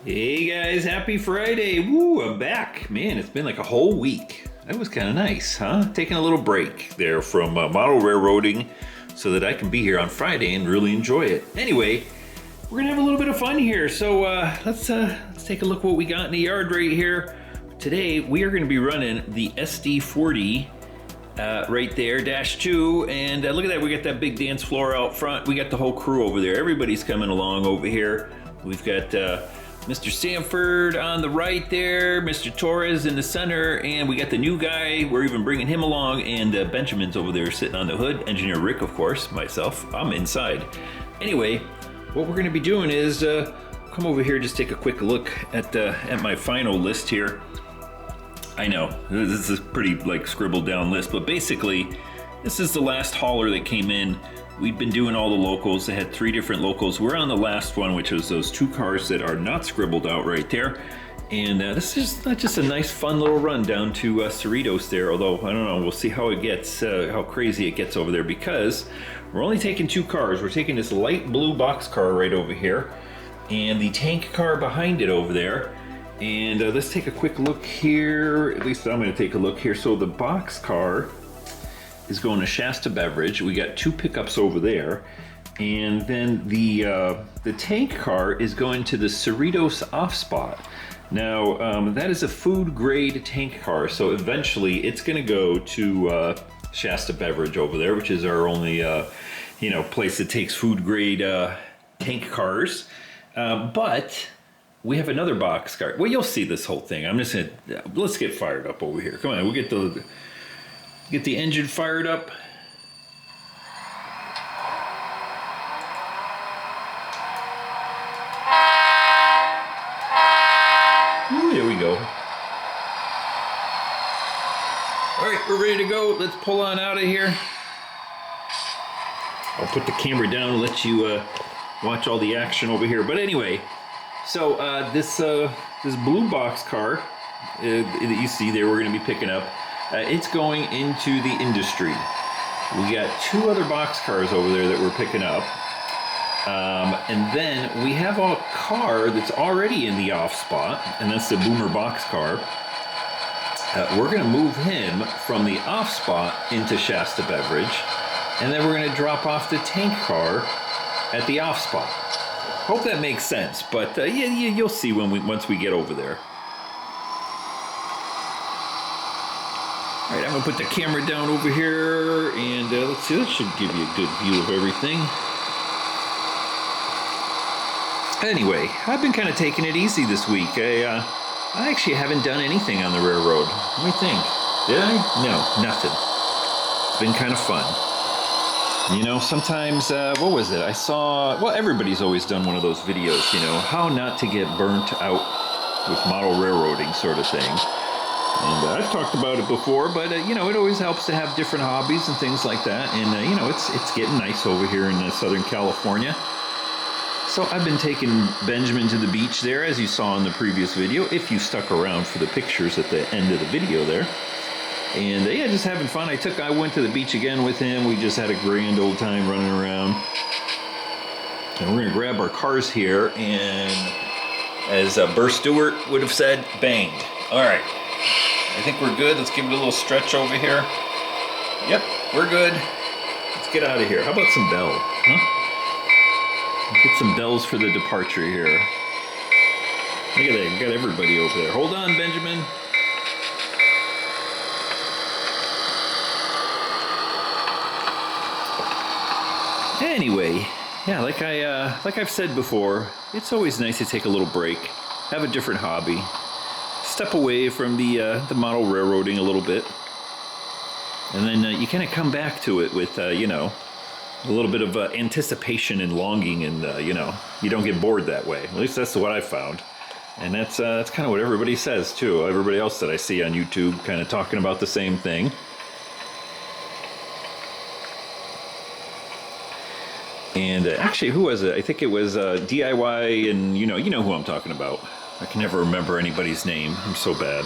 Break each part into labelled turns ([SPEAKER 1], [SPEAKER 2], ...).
[SPEAKER 1] Hey guys, happy Friday. Woo, I'm back. Man, it's been like a whole week. That was kind of nice, huh? Taking a little break there from model railroading so that I can be here on Friday and really enjoy it. Anyway, we're gonna have a little bit of fun here. So let's take a look what we got in the yard right here. Today, we are gonna be running the SD40 right there, -2, and look at that, we got that big dance floor out front. We got the whole crew over there. Everybody's coming along over here. We've got Mr. Sanford on the right there, Mr. Torres in the center, and we got the new guy. We're even bringing him along, and Benjamin's over there sitting on the hood. Engineer Rick, of course, myself. I'm inside. Anyway, what we're gonna be doing is come over here, just take a quick look at my final list here. I know, this is pretty like scribbled down list, but basically, this is the last hauler that came in. We've been doing all the locals. They had 3 different locals. We're on the last one, which was those 2 cars that are not scribbled out right there. And this is just a nice, fun little run down to Cerritos there. Although, I don't know, we'll see how it gets, how crazy it gets over there, because we're only taking 2 cars. We're taking this light blue box car right over here and the tank car behind it over there. And let's take a quick look here. At least I'm going to take a look here. So the box car is going to Shasta Beverage. We got 2 pickups over there. And then the tank car is going to the Cerritos off spot. Now, that is a food grade tank car. So eventually it's going to go to Shasta Beverage over there, which is our only, place that takes food grade tank cars. But we have another box car. Well, you'll see this whole thing. I'm just gonna, let's get fired up over here. Come on, we'll get the engine fired up. Ooh, there we go. All right, we're ready to go. Let's pull on out of here. I'll put the camera down and let you watch all the action over here. But anyway, so this blue box car that you see there, we're going to be picking up. It's going into the industry. We got 2 other box cars over there that we're picking up. And then we have a car that's already in the off spot, and that's the Boomer box car. We're going to move him from the off spot into Shasta Beverage, and then we're going to drop off the tank car at the off spot. Hope that makes sense, but yeah, you'll see once we get over there. All right, I'm gonna put the camera down over here, and let's see, that should give you a good view of everything. Anyway, I've been kind of taking it easy this week. I actually haven't done anything on the railroad. Let me think. Did I? No, nothing. It's been kind of fun. You know, sometimes, what was it? I saw, well, everybody's always done one of those videos, you know, how not to get burnt out with model railroading sort of thing. And I've talked about it before, but, it always helps to have different hobbies and things like that. And, it's getting nice over here in Southern California. So I've been taking Benjamin to the beach there, as you saw in the previous video, if you stuck around for the pictures at the end of the video there. And yeah, just having fun. I went to the beach again with him. We just had a grand old time running around. And we're gonna grab our cars here, and as Burr Stewart would have said, banged. All right, I think we're good. Let's give it a little stretch over here. Yep, we're good. Let's get out of here. How about some bells, huh? Let's get some bells for the departure here. Look at that, we got everybody over there. Hold on, Benjamin. Anyway, yeah, like I've said before, it's always nice to take a little break, have a different hobby, step away from the model railroading a little bit, and then you kind of come back to it with a little bit of anticipation and longing, and you don't get bored that way. At least that's what I found, and that's kind of what everybody says too. Everybody else that I see on YouTube kind of talking about the same thing. And actually, who was it? I think it was DIY, and you know who I'm talking about. I can never remember anybody's name. I'm so bad.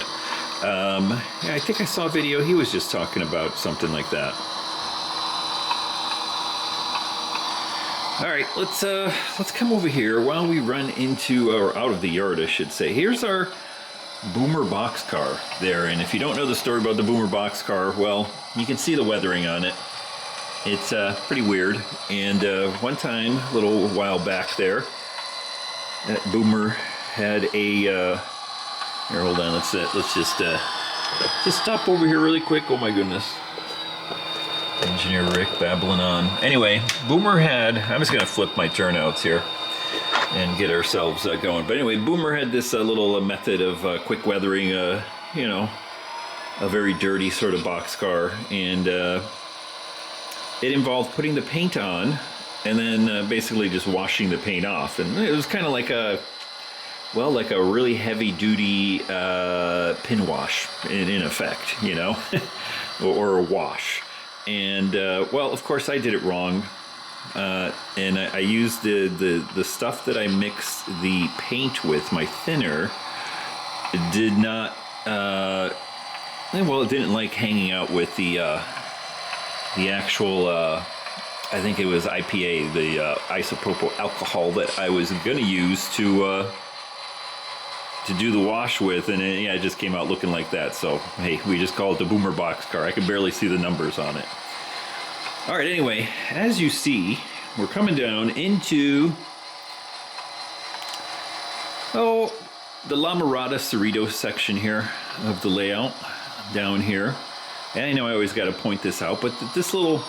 [SPEAKER 1] Yeah, I think I saw a video. He was just talking about something like that. All right, let's come over here while we run into, or out of the yard, I should say. Here's our Boomer boxcar there, and if you don't know the story about the Boomer boxcar, well, you can see the weathering on it. It's pretty weird. And one time, a little while back there, that Boomer had a. Here, hold on. Let's just stop over here really quick. Oh my goodness. Engineer Rick babbling on. Anyway, Boomer had, I'm just going to flip my turnouts here and get ourselves going. But anyway, Boomer had this little method of quick weathering, you know, a very dirty sort of boxcar. And it involved putting the paint on and then basically just washing the paint off. And it was kind of like a, well, like a really heavy duty pin wash in effect, you know, or a wash. And well, of course, I did it wrong, and I used the stuff that I mixed the paint with, my thinner. It did not. Well, it didn't like hanging out with the actual. I think it was IPA, the isopropyl alcohol that I was gonna use to do the wash with, and yeah, it just came out looking like that. So hey, we just call it the Boomer boxcar. I can barely see the numbers on it. All right, anyway, as you see, we're coming down into the La Mirada Cerritos section here of the layout down here. And I know I always got to point this out, but this little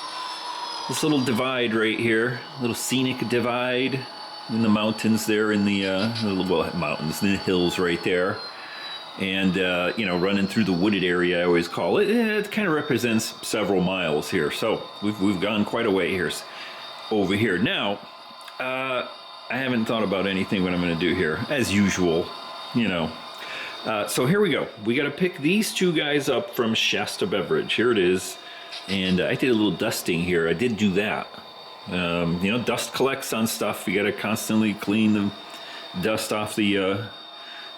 [SPEAKER 1] divide right here, little scenic divide in the mountains there, in the well, mountains, the hills right there, and you know, running through the wooded area, I always call it. It kind of represents several miles here, so we've gone quite a way here over here. Now, I haven't thought about anything what I'm going to do here, as usual, you know. So here we go. We got to pick these two guys up from Shasta Beverage. Here it is, and I did a little dusting here. I did do that. You know, dust collects on stuff. You got to constantly clean the dust off the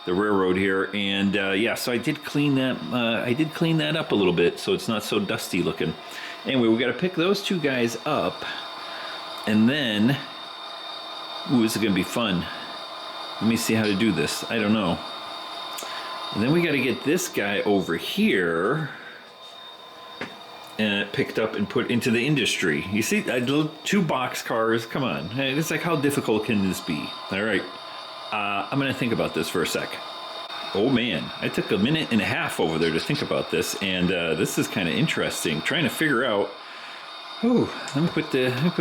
[SPEAKER 1] railroad here, and yeah, so I did clean that. I did clean that up a little bit, so it's not so dusty looking. Anyway, we got to pick those two guys up, and then, ooh, this is gonna be fun. Let me see how to do this. I don't know. And then we got to get this guy over here picked up and put into the industry. You see, two box cars. Come on, it's like, how difficult can this be? All right, I'm gonna think about this for a sec. Oh man, I took a minute and a half over there to think about this, and this is kind of interesting. Trying to figure out. Oh, let me put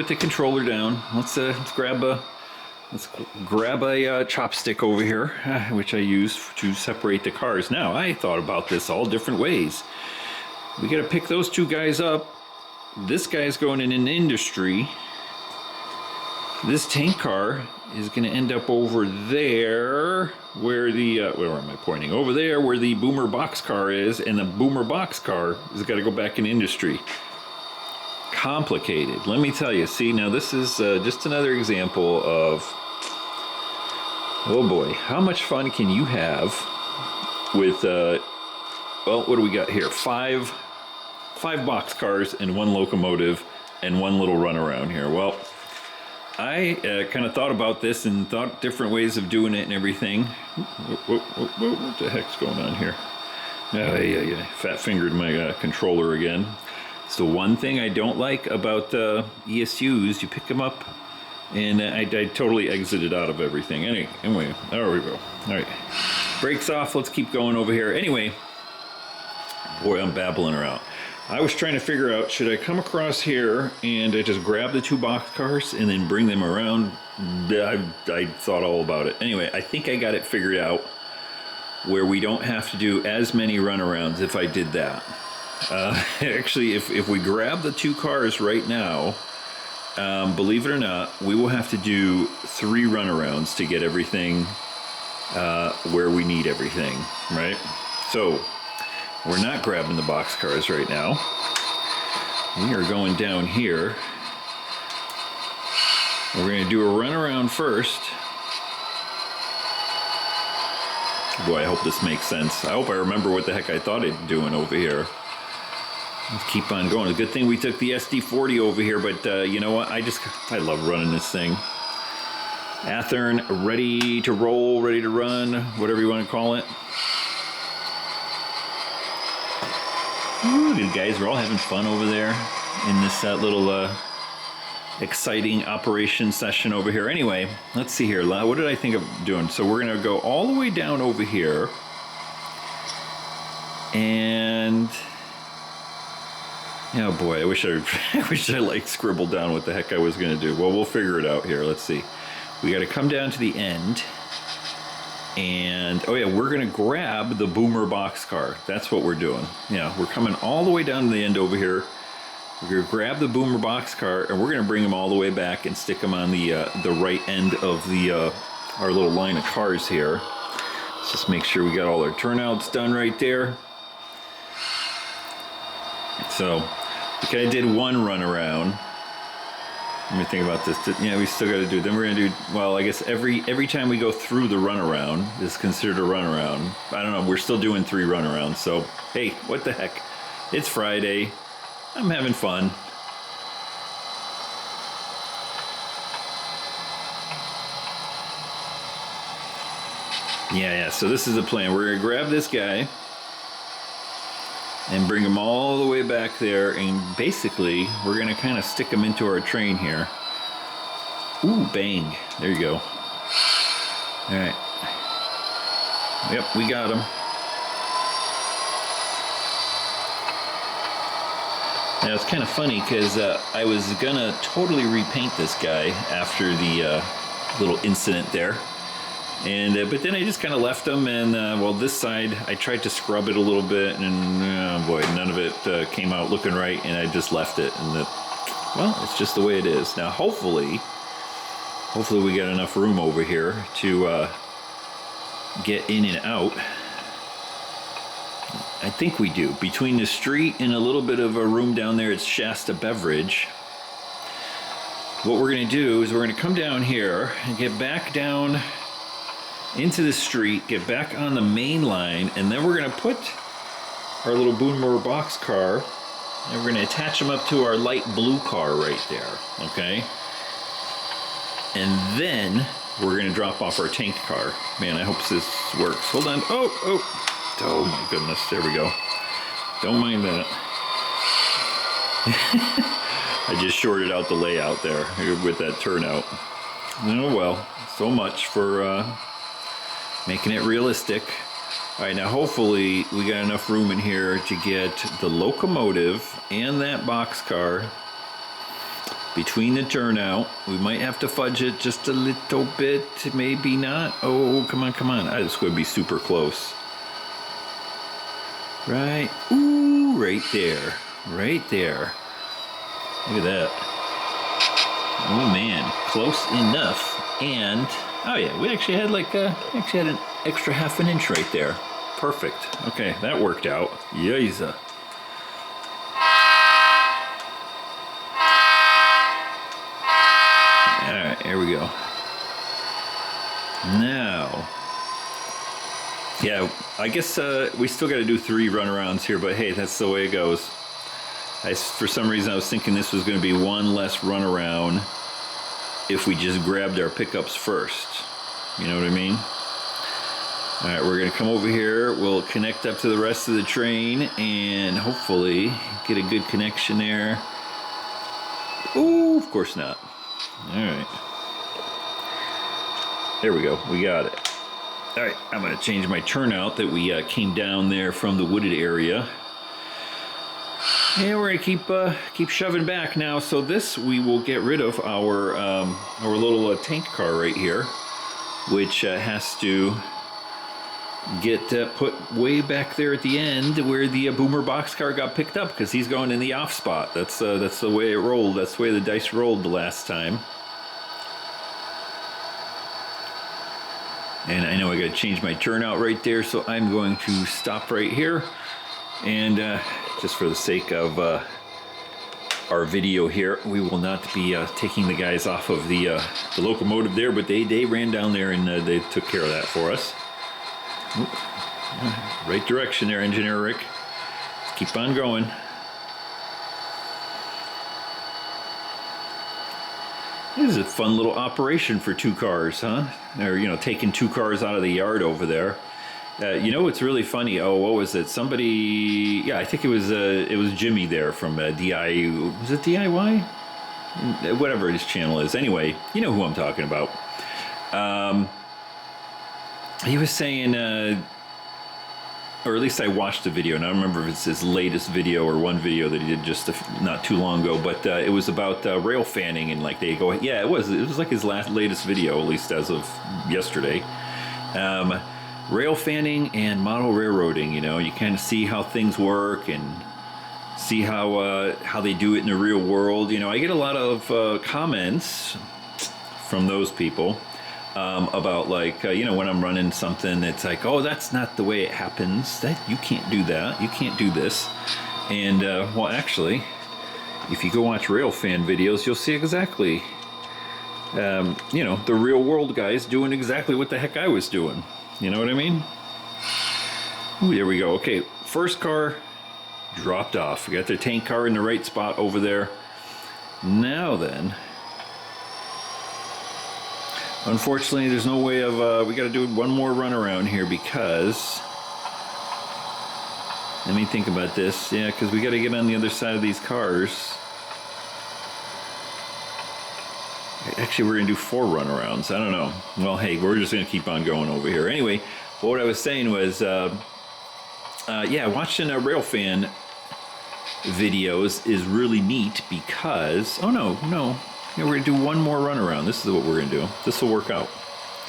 [SPEAKER 1] the controller down. Let's grab a chopstick over here, which I use to separate the cars. Now, I thought about this all different ways. We got to pick those two guys up. This guy's going in an industry. This tank car is going to end up over there where the, where am I pointing? Over there where the Boomer boxcar is, and the Boomer boxcar has got to go back in industry. Complicated, let me tell you. See, now this is just another example of, oh boy, how much fun can you have with, well, what do we got here? Five boxcars and one locomotive and one little runaround here. Well, I kind of thought about this and thought different ways of doing it and everything. What the heck's going on here? Yeah. Fat-fingered my controller again. It's the one thing I don't like about ESUs. You pick them up, and I totally exited out of everything. Anyway, there we go. All right, brakes off. Let's keep going over here. Anyway, boy, I'm babbling around. I was trying to figure out, should I come across here and I just grab the two boxcars and then bring them around? I thought all about it. Anyway, I think I got it figured out where we don't have to do as many runarounds if I did that. Actually, if we grab the two cars right now, believe it or not, we will have to do 3 runarounds to get everything where we need everything, right? So, we're not grabbing the boxcars right now. We are going down here. We're going to do a runaround first. Boy, I hope this makes sense. I hope I remember what the heck I thought I'd doing over here. Let's keep on going. A good thing we took the SD40 over here, but you know what? I love running this thing. Atearn, ready to roll, ready to run, whatever you want to call it. Ooh, good guys, we're all having fun over there in this little exciting operation session over here. Anyway, let's see here. What did I think of doing? So we're going to go all the way down over here. And oh boy, I wish I like scribbled down what the heck I was going to do. Well, we'll figure it out here. Let's see. We got to come down to the end. And oh yeah, we're going to grab the boomer boxcar. That's what we're doing. Yeah, we're coming all the way down to the end over here. We're going to grab the boomer boxcar and we're going to bring them all the way back and stick them on the right end of the our little line of cars here. Let's just make sure we got all our turnouts done right there. So we kind of did one run around. Let me think about this. Yeah, we still got to do. Then we're gonna do. Well, I guess every time we go through the runaround is considered a runaround. I don't know. We're still doing 3 runarounds. So hey, what the heck? It's Friday. I'm having fun. Yeah. So this is the plan. We're gonna grab this guy and bring them all the way back there, and basically we're gonna kind of stick them into our train here. Ooh, bang, there you go. All right, yep, we got them. Now it's kind of funny because I was gonna totally repaint this guy after the little incident there. And but then I just kind of left them, and well, this side I tried to scrub it a little bit, and boy, none of it came out looking right, and I just left it. And well, it's just the way it is. Now, hopefully we got enough room over here to get in and out. I think we do. Between the street and a little bit of a room down there, it's Shasta Beverage. What we're going to do is we're going to come down here and get back down into the street, get back on the main line, and then we're going to put our little boomer box car, and we're going to attach them up to our light blue car right there, okay? And then we're going to drop off our tank car. Man, I hope this works. Hold on. Oh my goodness, there we go. Don't mind that. I just shorted out the layout there with that turnout. Oh well, so much for making it realistic. All right, now hopefully we got enough room in here to get the locomotive and that boxcar between the turnout. We might have to fudge it just a little bit, maybe not. Oh, come on. It's going to be super close. Right, ooh, right there. Look at that. Oh man, close enough. And oh yeah, we actually had an extra half an inch right there. Perfect. Okay, that worked out. Yeeza. All right, here we go. Now, yeah, I guess we still got to do 3 runarounds here, but hey, that's the way it goes. For some reason, I was thinking this was going to be one less runaround if we just grabbed our pickups first. You know what I mean? All right, we're going to come over here. We'll connect up to the rest of the train and hopefully get a good connection there. Ooh, of course not. All right. There we go. We got it. All right, I'm going to change my turnout that we came down there from the wooded area. And we're going to keep shoving back now. So this, we will get rid of our little tank car right here, which has to get put way back there at the end where the boomer boxcar got picked up, because he's going in the off spot. That's the way it rolled. That's the way the dice rolled the last time. And I know I got to change my turnout right there, so I'm going to stop right here. And just for the sake of our video here, we will not be taking the guys off of the locomotive there, but they ran down there and they took care of that for us. Oop. Right direction there, Engineer Rick. Let's keep on going. This is a fun little operation for 2 cars, huh? Or, you know, taking 2 cars out of the yard over there. You know what's really funny? Oh, what was it? Somebody, yeah, I think it was Jimmy there from DIY. Was it DIY? Whatever his channel is. Anyway, you know who I'm talking about. He was saying, or at least I watched the video, and I don't remember if it's his latest video or one video that he did just not too long ago, but it was about rail fanning, and like they go, yeah, it was like his latest video, at least as of yesterday. Rail fanning and model railroading, you know, you kind of see how things work and see how they do it in the real world. You know, I get a lot of comments from those people about like, you know, when I'm running something, it's like, oh, that's not the way it happens. That you can't do that. You can't do this. And well, actually, if you go watch rail fan videos, you'll see exactly, you know, the real world guys doing exactly what the heck I was doing. You know what I mean? Ooh, there we go. Okay, first car dropped off. We got the tank car in the right spot over there. Now then, unfortunately, there's no way of, we got to do one more run around here because, let me think about this. Yeah, because we got to get on the other side of these cars. Actually, we're going to do 4 runarounds. I don't know. Well, hey, we're just going to keep on going over here. Anyway, what I was saying was, yeah, watching railfan videos is really neat because, oh no, yeah, we're going to do one more runaround. This is what we're going to do. This will work out.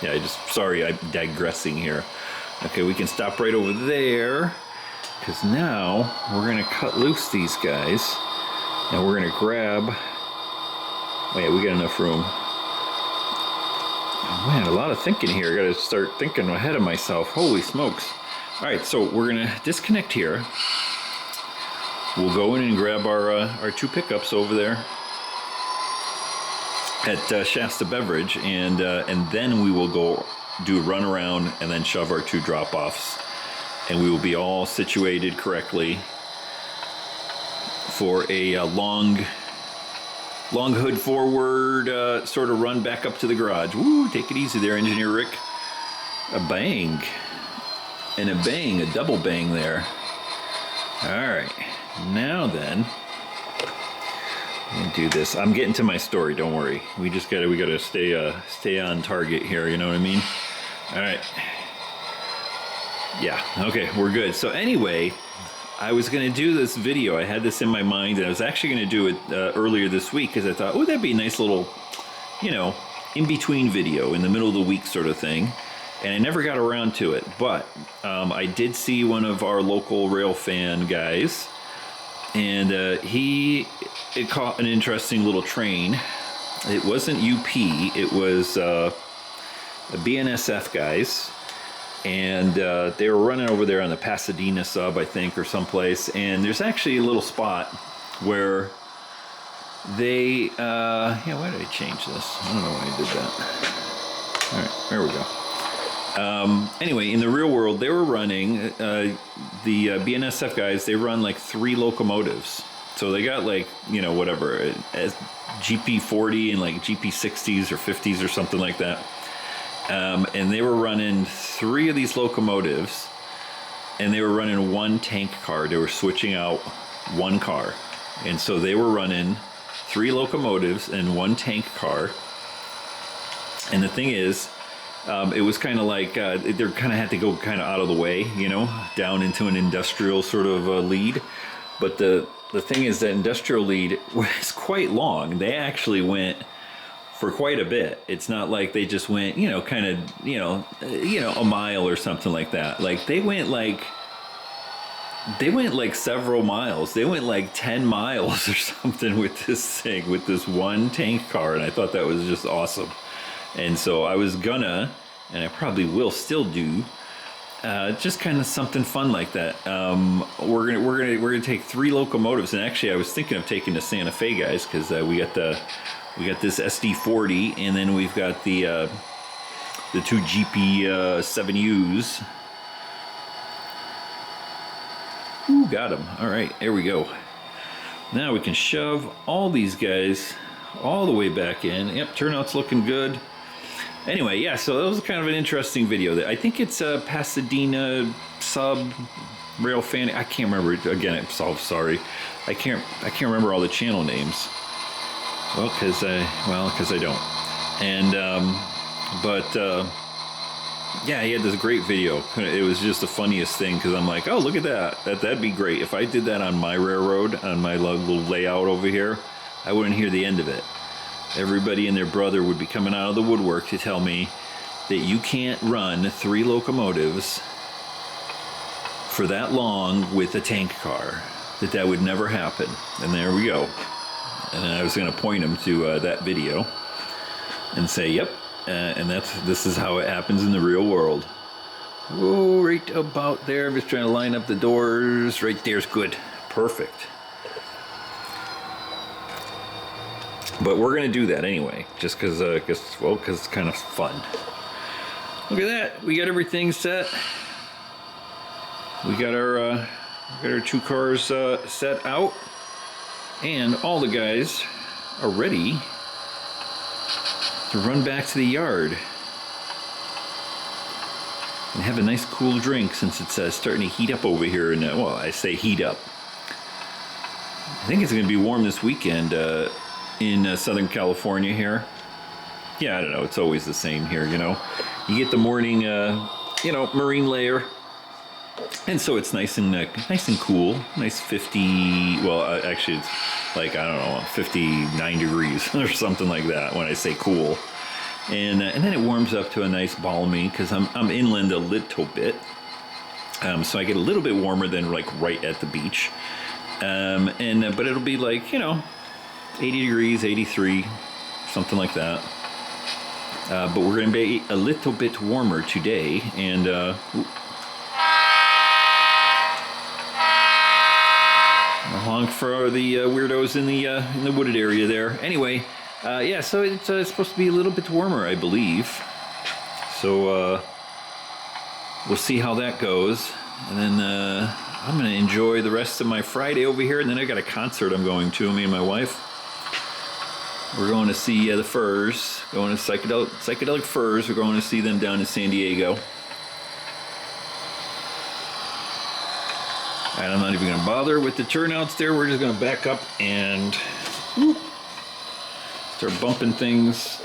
[SPEAKER 1] Yeah, sorry, I'm digressing here. Okay, we can stop right over there because now we're going to cut loose these guys. And we're going to grab... Oh yeah, we got enough room. Oh man, a lot of thinking here. I gotta start thinking ahead of myself. Holy smokes. Alright, so we're gonna disconnect here. We'll go in and grab our 2 pickups over there at Shasta Beverage, and then we will go do a run around and then shove our 2 drop-offs. And we will be all situated correctly for a long hood forward sort of run back up to the garage. Woo, take it easy there, Engineer Rick. A bang. And a bang, a double bang there. Alright, now then, we'll do this. I'm getting to my story, don't worry. We gotta stay on target here, you know what I mean? Alright. Yeah, okay, we're good. So anyway, I was going to do this video. I had this in my mind, and I was actually going to do it earlier this week because I thought, oh, that'd be a nice little, you know, in-between video in the middle of the week sort of thing. And I never got around to it, but I did see one of our local rail fan guys, and it caught an interesting little train. It wasn't UP, it was the BNSF guys. And they were running over there on the Pasadena sub, I think, or someplace. And there's actually a little spot where they, yeah, why did I change this? I don't know why I did that. All right, there we go. Anyway, in the real world, they were running, the BNSF guys, they run like 3 locomotives. So they got like, you know, whatever, as GP40 and like GP60s or 50s or something like that. And they were running 3 of these locomotives, and they were running 1 tank car. They were switching out 1 car. And so they were running 3 locomotives and 1 tank car. And the thing is, it was kind of like, they kind of had to go kind of out of the way, you know, down into an industrial sort of lead. But the thing is that industrial lead was quite long. They actually went for quite a bit. It's not like they just went, you know, kind of, you know, a mile or something like that. Like they went like several miles. They went like 10 miles or something with this thing, with this 1 tank car, and I thought that was just awesome. And so I was gonna, and I probably will still do, just kind of something fun like that. We're gonna take 3 locomotives, and actually I was thinking of taking the Santa Fe guys because we got this SD40, and then we've got the 2 GP7Us. Ooh, got them. All right, there we go. Now we can shove all these guys all the way back in. Yep, turnout's looking good. Anyway, yeah, so that was kind of an interesting video. I think it's Pasadena sub rail fan. I can't remember. Again, I'm so sorry. I can't remember all the channel names. Well, because I don't. And yeah, he had this great video. It was just the funniest thing because I'm like, oh, look at that. That'd be great if I did that on my railroad, on my little layout over here. I wouldn't hear the end of it. Everybody and their brother would be coming out of the woodwork to tell me that you can't run 3 locomotives for that long with a tank car. That would never happen. And there we go. And I was going to point him to that video and say, yep, and this is how it happens in the real world. Whoa, right about there. I'm just trying to line up the doors. Right there's good. Perfect. But we're going to do that anyway, just because it's kind of fun. Look at that. We got everything set. We got our 2 cars set out. And all the guys are ready to run back to the yard and have a nice cool drink since it's starting to heat up over here. And well, I say heat up. I think it's going to be warm this weekend in Southern California here. Yeah, I don't know. It's always the same here, you know. You get the morning, marine layer. And so it's nice and cool, nice 50. Well, actually, it's like I don't know, 59 degrees or something like that when I say cool. And then it warms up to a nice balmy because I'm inland a little bit, so I get a little bit warmer than like right at the beach. But it'll be like 80 degrees, 83, something like that. But we're going to be a little bit warmer today, and honk for the weirdos in the wooded area there. Anyway, yeah, so it's supposed to be a little bit warmer, I believe. So we'll see how that goes, and then I'm going to enjoy the rest of my Friday over here, and then I got a concert I'm going to, me and my wife. We're going to see the Furs, going to Psychedelic Furs. We're going to see them down in San Diego. And I'm not even going to bother with the turnouts there. We're just going to back up and start bumping things.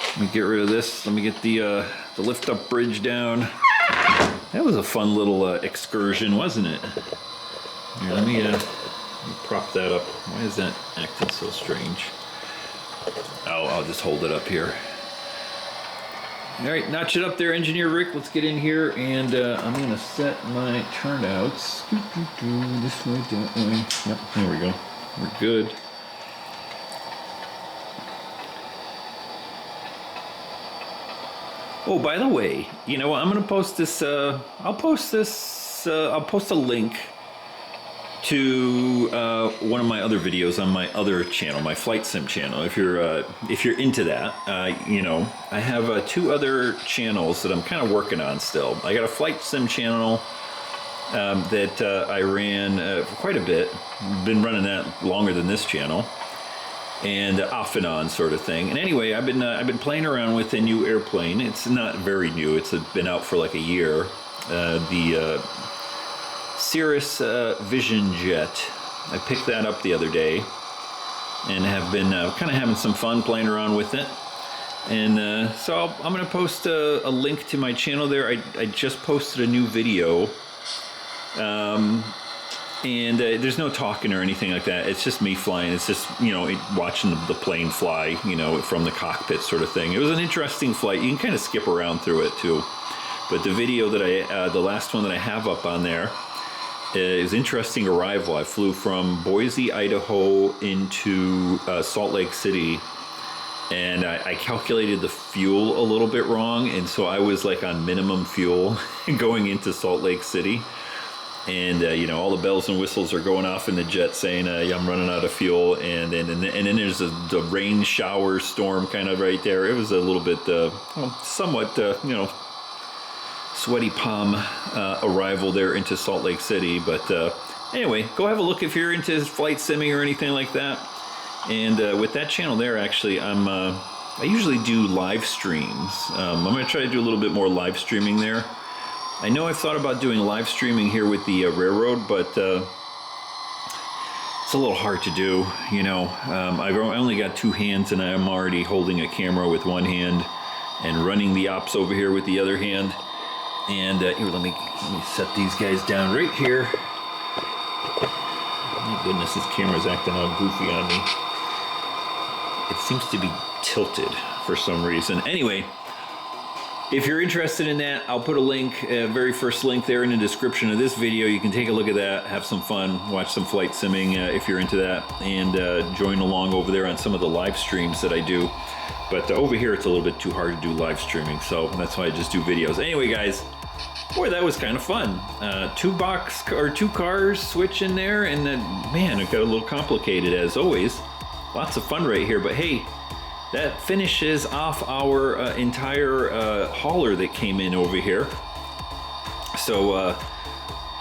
[SPEAKER 1] Let me get rid of this. Let me get the lift up bridge down. That was a fun little excursion, wasn't it? Here, let me prop that up. Why is that acting so strange? Oh, I'll just hold it up here. All right, notch it up there, Engineer Rick. Let's get in here, and I'm going to set my turnouts. This way, that way. Yep, there we go. We're good. Oh, by the way, you know what? I'm going to post this. I'll post a link to one of my other videos on my other channel, my flight sim channel. If you're into that, I have 2 other channels that I'm kind of working on still. I got a flight sim channel that I ran for quite a bit. Been running that longer than this channel, and off and on sort of thing. And anyway, I've been playing around with a new airplane. It's not very new. It's been out for like a year. The Cirrus Vision Jet. I picked that up the other day and have been kind of having some fun playing around with it. And so I'm going to post a link to my channel there. I just posted a new video. And there's no talking or anything like that. It's just me flying. It's just, watching the plane fly, from the cockpit sort of thing. It was an interesting flight. You can kind of skip around through it too. But the video that the last one that I have up on there, is interesting arrival. I flew from Boise, Idaho into Salt Lake City, and I calculated the fuel a little bit wrong, and so I was like on minimum fuel going into Salt Lake City. And all the bells and whistles are going off in the jet saying yeah, I'm running out of fuel, and then there's the rain shower storm kind of right there. It was a little bit somewhat sweaty palm arrival there into Salt Lake City. But anyway, go have a look if you're into flight simming or anything like that. And with that channel there, actually, I usually do live streams. I'm going to try to do a little bit more live streaming there. I know I've thought about doing live streaming here with the railroad, but it's a little hard to do, you know. I've only got two hands, and I'm already holding a camera with one hand and running the ops over here with the other hand. And here, let me set these guys down right here. My goodness, this camera's acting all goofy on me. It seems to be tilted for some reason. Anyway, if you're interested in that, I'll put a link, very first link there in the description of this video. You can take a look at that, have some fun, watch some flight simming if you're into that, and join along over there on some of the live streams that I do. But over here, it's a little bit too hard to do live streaming, so that's why I just do videos. Anyway, guys, boy, that was kind of fun. Two cars switch in there, and then, man, it got a little complicated as always. Lots of fun right here, but hey, that finishes off our entire hauler that came in over here. So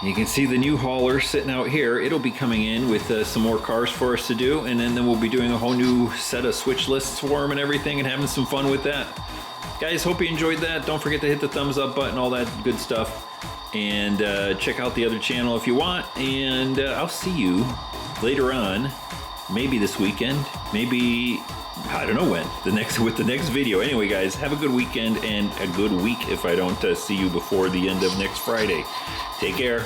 [SPEAKER 1] you can see the new hauler sitting out here. It'll be coming in with some more cars for us to do, and then we'll be doing a whole new set of switch lists for them and everything, and having some fun with that. Guys, hope you enjoyed that. Don't forget to hit the thumbs up button, all that good stuff, and check out the other channel if you want. And I'll see you later on, maybe this weekend, maybe I don't know when, with the next video. Anyway, guys, have a good weekend and a good week if I don't see you before the end of next Friday. Take care.